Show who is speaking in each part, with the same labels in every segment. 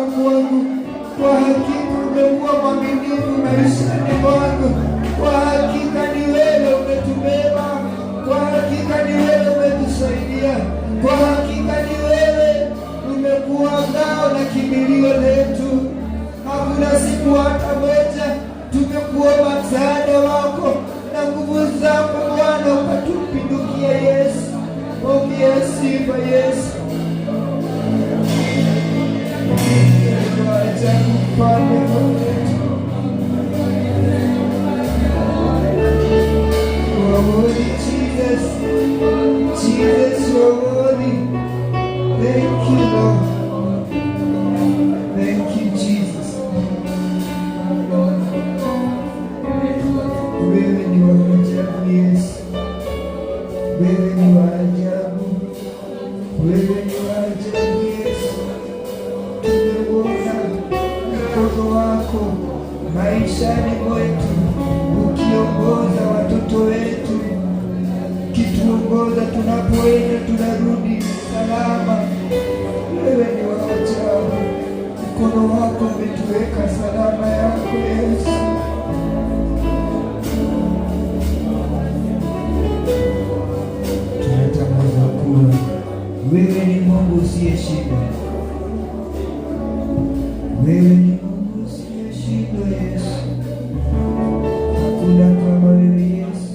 Speaker 1: Mungu wangu, kwa hakika umekuwa mwaminifu maishani mwangu. Kwa hakika ni wewe umetubeba, kwa hakika ni wewe umetusaidia, kwa hakika ni wewe umekuwa ngao na kimbilio letu. Hakuna siku hata moja tumekuomba msaada wako na nguvu zako Bwana ukatupindukia. Yesu, pokea sifa Yesu. Jesus, you're worthy. Thank you, Lord. Thank you, Jesus. Wewe ni wa ajabu Yesu. Wewe ni wa ajabu. Wewe ni wa ajabu Yesu. Tumeuona mkono wako maishani mwetu, ukiongoza watoto wetu, kituongoza tunapoenda tunarudi salama. Wewe ni wa ajabu, mkono wako umetuweka salama yako Yesu. Tunatangaza kuwa wewe ni Mungu usiyeshindwa. Wewe ni Mungu usiyeshindwa Yesu. Hakuna kama wewe Yesu.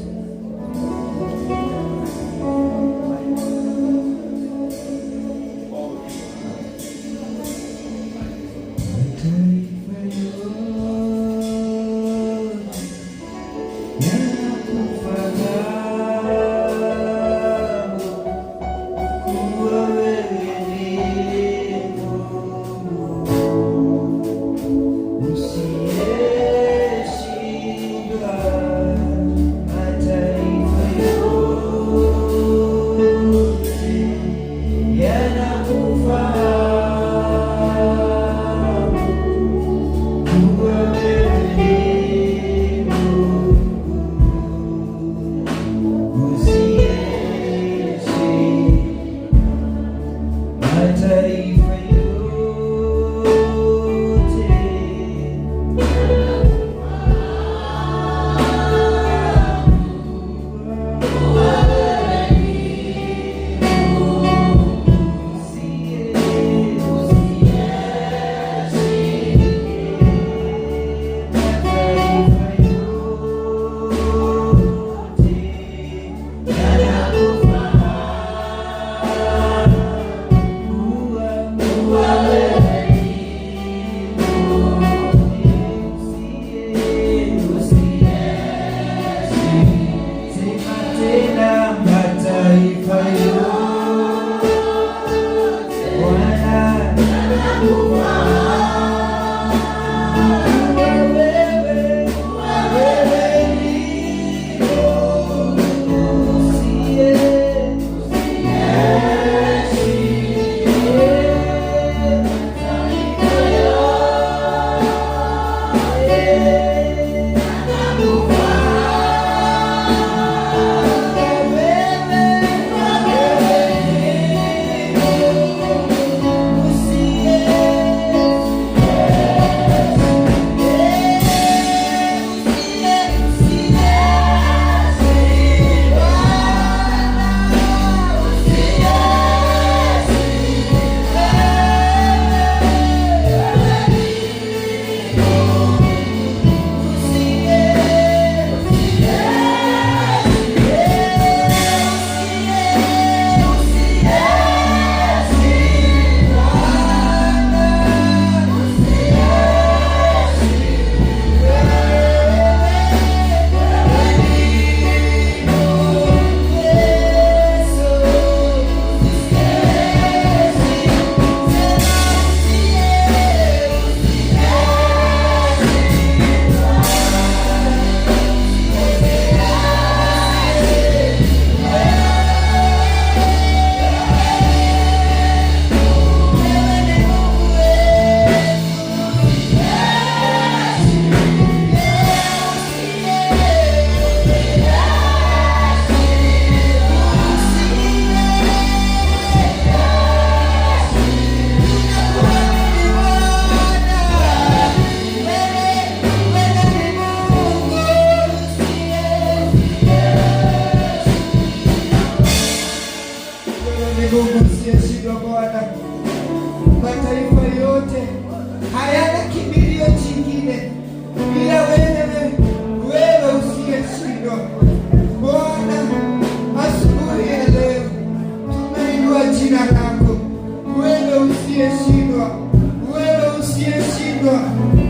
Speaker 1: umeshindwa.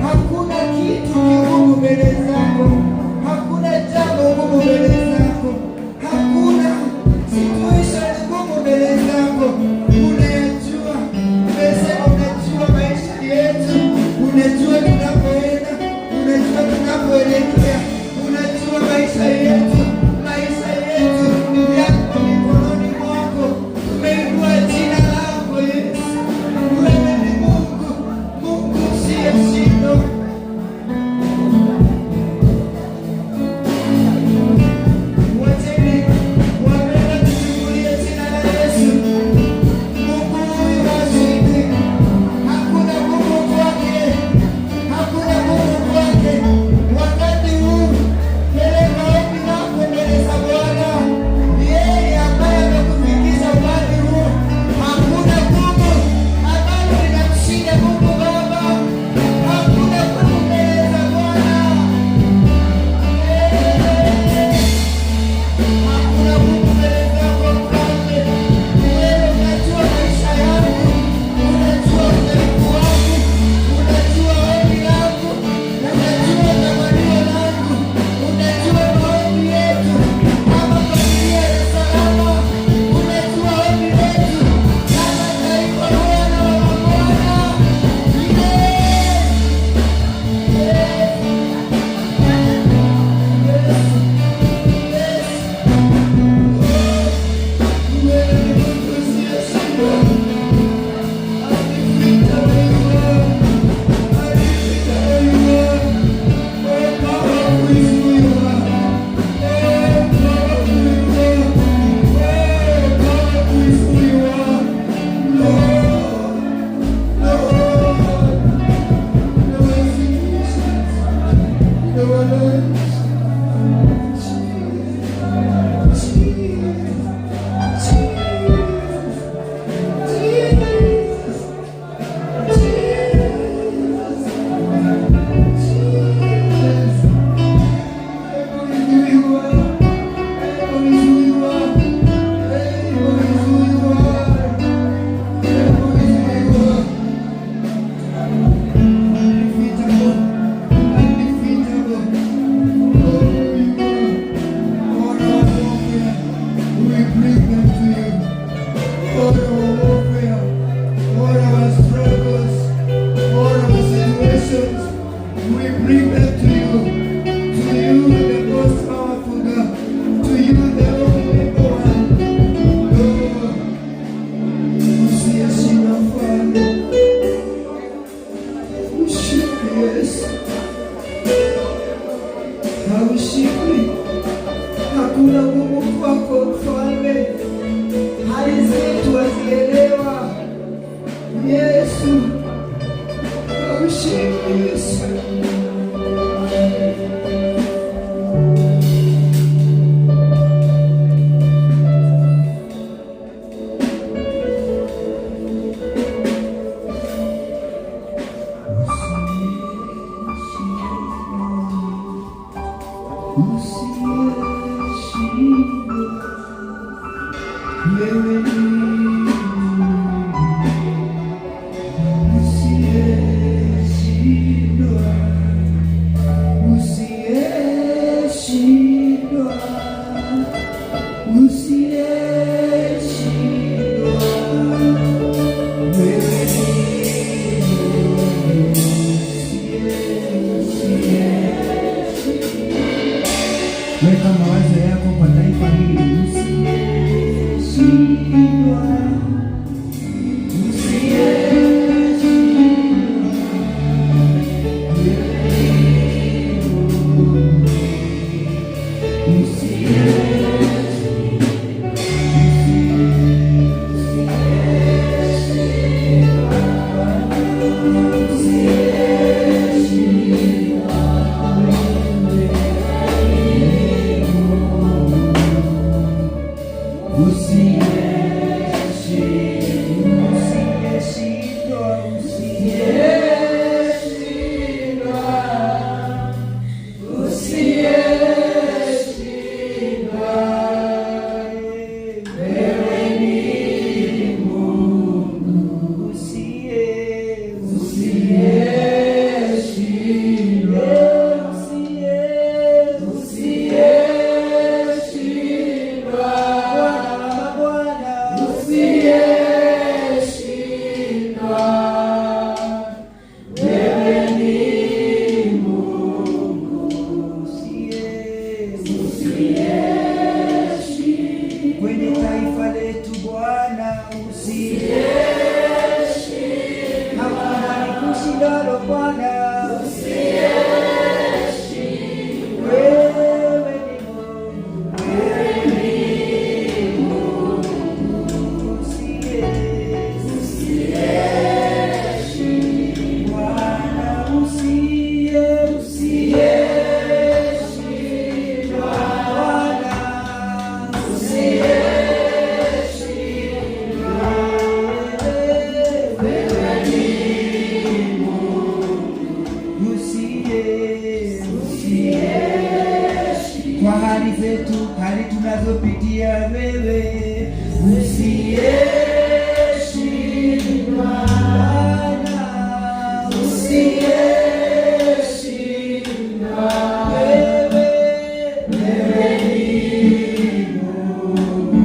Speaker 1: Hakuna kitu kigumu mbele zako, hakuna jambo gumu mbele zako, hakuna situation ngumu mbele zako. Unayajua, umesema unajua maisha yetu, unajua tunapoenda, unajua tunapoelekea, unajua maisha yetu yako mikononi mwako. Umeinua jina lako Yesu. Wewe ni Mungu, Mungu usiyeshindwa. Wacheni wapenda tuchukulie jina la Yesu. Mungu huyu hashindi. Hakuna Mungu kwake, hakuna Mungu kwake. Wakati huu peleka ombi lako mbele za Bwana. Yeye ambaye amekufikisha umbali huu, hakuna gumu ambalo linamshinda Mungu Baba. Hakuna gumu mbele za Bwana. Hakuna gumu mbele zako Mfalme. Wewe unajua maisha yangu, unajua udhaifu wangu, unajua ombi langu, unajua tamanio langu, unajua maombi yetu kama familia ya salama, unajua ombi letu kama taifa, Bwana wa mabwana. Wewe ni Mungu usiyeshindwa. Alipita wewe, alipita wewe. Oh, powerful is who you are. Oh, powerful is who you are. Oh, powerful is who you are. Lord, Lord, Lord, Lord. Haushindwi, hakuna gumu kwako Mfalme. Hali zetu wazielewa Yesu, haushindwi Yesu. Weka mawazo yako kwa taifa hili. Usiyeshindwa, ushindalo Bwana, kwa hali zetu, hali tunazopitia, wewe usiyeshindwa, Bwana usiyeshindwa, wewe ni Mungu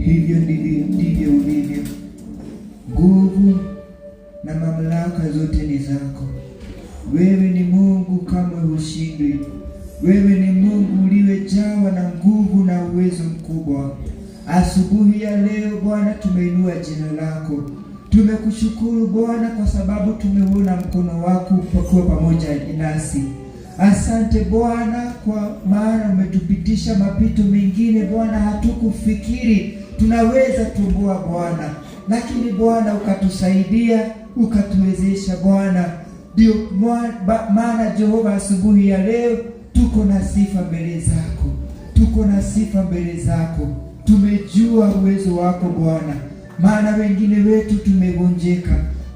Speaker 1: hivyo ndivyo ulivyo. Nguvu na mamlaka zote ni zako. Wewe ni Mungu, kamwe hushindwi. Wewe ni Mungu uliyejawa na nguvu na uwezo mkubwa. Asubuhi ya leo Bwana, tumeinua jina lako. Tumekushukuru Bwana kwa sababu tumeuona mkono wako ukiwa pamoja nasi. Asante Bwana, kwa maana umetupitisha mapito mengine Bwana hatukufikiri tunaweza tumbua Bwana, lakini Bwana ukatusaidia, ukatuwezesha Bwana. Ndio maana Jehova, asubuhi ya leo tuko na sifa mbele zako, tuko na sifa mbele zako. Tumejua uwezo wako Bwana, maana wengine wetu tumegonjeka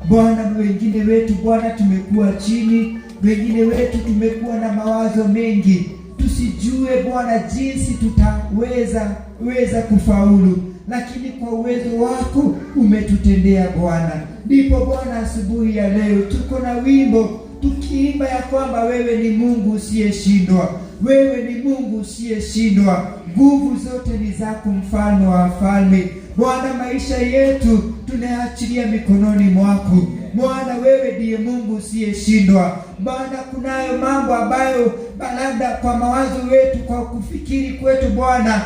Speaker 1: Bwana, wengine wetu Bwana tumekuwa chini, wengine wetu tumekuwa na mawazo mengi, tusijue Bwana jinsi tutaweza kufaulu, lakini kwa uwezo wako umetutendea Bwana. Ndipo Bwana, asubuhi ya leo tuko na wimbo tukiimba ya kwamba wewe ni Mungu usiyeshindwa, wewe ni Mungu usiyeshindwa. Nguvu zote ni zako, mfalme wa wafalme. Bwana, maisha yetu tunaachilia mikononi mwako Bwana. Wewe ndiye Mungu usiyeshindwa Bwana. Kunayo mambo ambayo labda kwa mawazo wetu, kwa kufikiri kwetu Bwana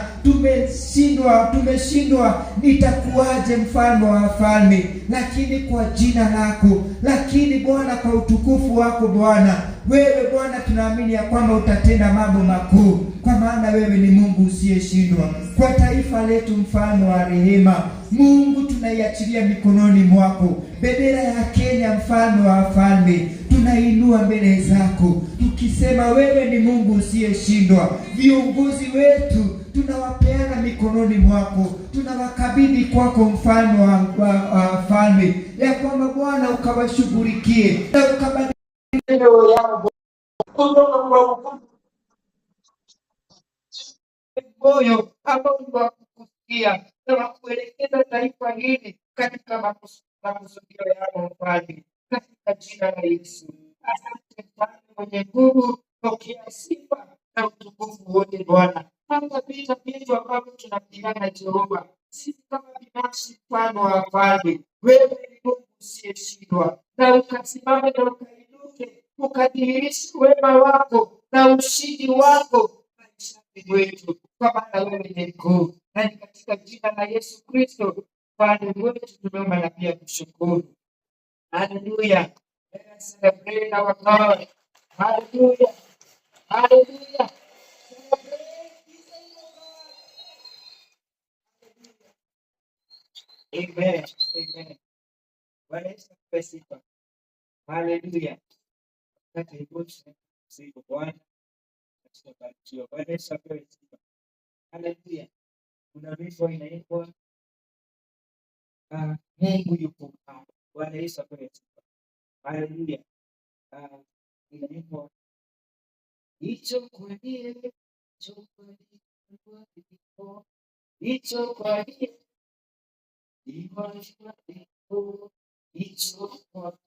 Speaker 1: tumeshindwa nitakuwaje, mfalme wa wafalme, lakini kwa jina lako, lakini Bwana kwa utukufu wako Bwana, wewe Bwana tunaamini ya kwamba utatenda mambo makuu, kwa maana wewe ni Mungu usiyeshindwa. Kwa taifa letu, mfalme wa rehema, Mungu tunaiachilia mikononi mwako. Bendera ya Kenya, mfalme wa wafalme, tunainua mbele zako tukisema wewe ni Mungu usiyeshindwa. Viongozi wetu tunawapeana mikononi mwako, tunawakabidhi kwako, mfalme wa wafalme, ya kwamba Bwana ukawashughulikie na ukabadili leo yao kutoka kwa moyo ambao ni wa kukusikia na kuelekeza taifa hili katika makusudio yako Mfalme, katika jina la Yesu. Asante Mfalme mwenye nguvu, pokea sifa na utukufu wote Bwana. Hata vita vyetu ambavyo tunapigana Jehova, sisi kama binafsi, mfalme wa wafalme, wewe ni Mungu usiyeshindwa, na ukasimame na ukainuke, ukadhihirishe wema wako na ushindi wako maishani mwetu, kwa maana wewe ni mkuu. Na ni katika jina la Yesu Kristo Bwana wetu tumeomba na pia kushukuru. Haleluya. Let's celebrate our God. Haleluya. Haleluya. Amen. Amen. Bwana Yesu asifiwe sifa. Haleluya. Kati sifa Bwana katika barikiwa. Bwana Yesu asifiwe sifa. Haleluya. Kuna wimbo inaitwa Mungu yupo hapa. Bwana Yesu asifiwe sifa. Haleluya. Inaitwa hicho kwa hiyo hicho kwa hiyo hicho kwa hiyo hicho kwa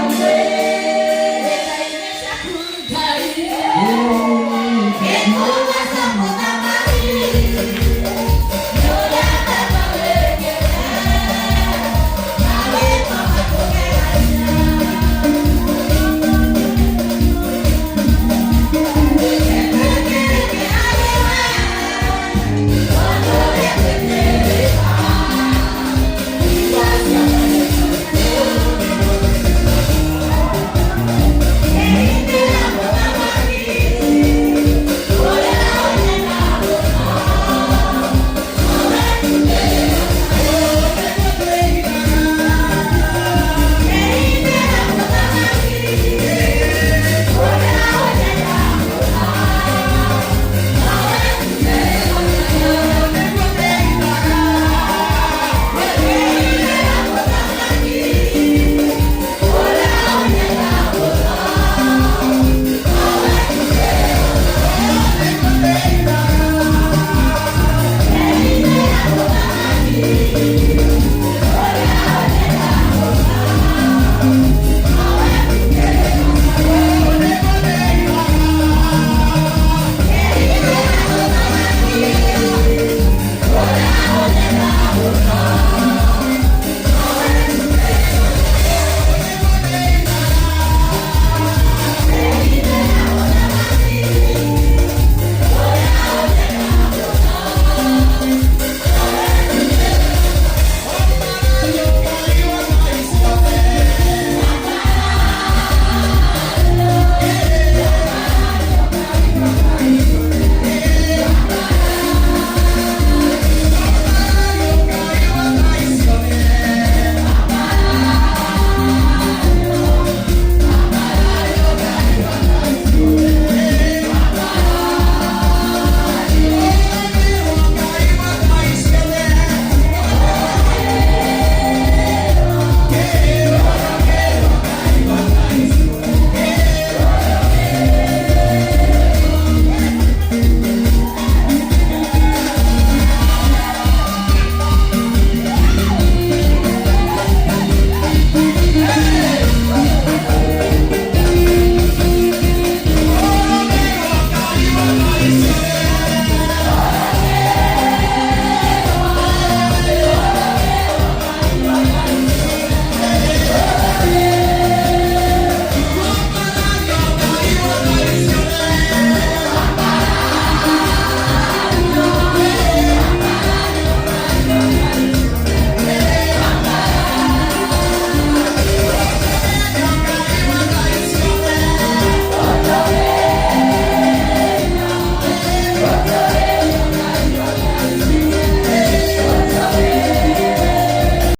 Speaker 2: Amen.